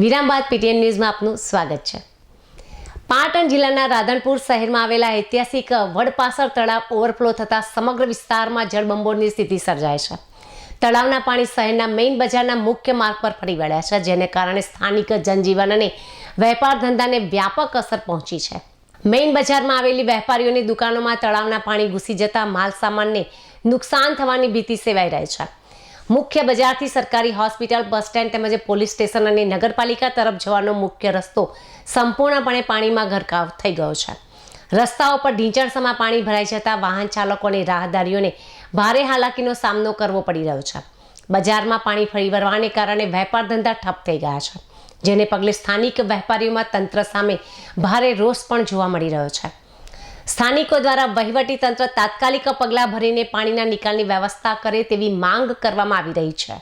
વિરામ બાદ પીટીએન ન્યૂઝમાં આપનું સ્વાગત છે। પાટણ જિલ્લાના રાધનપુર શહેરમાં આવેલા ઐતિહાસિક વડપાસર તળાવ ઓવરફ્લો થતાં સમગ્ર વિસ્તારમાં જળબંબોળની સ્થિતિ સર્જાય છે। તળાવના પાણી શહેરના મેઇન બજારના મુખ્ય માર્ગ પર ફરી વળ્યા છે, જેને કારણે સ્થાનિક જનજીવન અને વેપાર ધંધાને વ્યાપક અસર પહોંચી છે। મેઇન બજારમાં આવેલી વેપારીઓની દુકાનોમાં તળાવના પાણી ઘૂસી જતા માલ સામાનને નુકસાન થવાની ભીતિ સેવાઈ રહી છે। મુખ્ય બજારથી સરકારી હોસ્પિટલ, બસ સ્ટેન્ડ તેમજ પોલીસ સ્ટેશન અને નગરપાલિકા તરફ જવાનો મુખ્ય રસ્તો સંપૂર્ણપણે પાણીમાં ગરકાવ થઈ ગયો છે। રસ્તાઓ પર ઢીંચણસમાં પાણી ભરાઈ જતા વાહન ચાલકો અને રાહદારીઓને ભારે હાલાકીનો સામનો કરવો પડી રહ્યો છે। બજારમાં પાણી ફરી વળવાને કારણે વેપાર ધંધા ઠપ થઈ ગયા છે, જેને પગલે સ્થાનિક વેપારીઓમાં તંત્ર સામે ભારે રોષ પણ જોવા મળી રહ્યો છે। સ્થાનિકો દ્વારા વહીવટી તંત્ર તાત્કાલિક પગલાં ભરીને પાણીના નિકાલની વ્યવસ્થા કરે તેવી માંગ કરવામાં આવી રહી છે।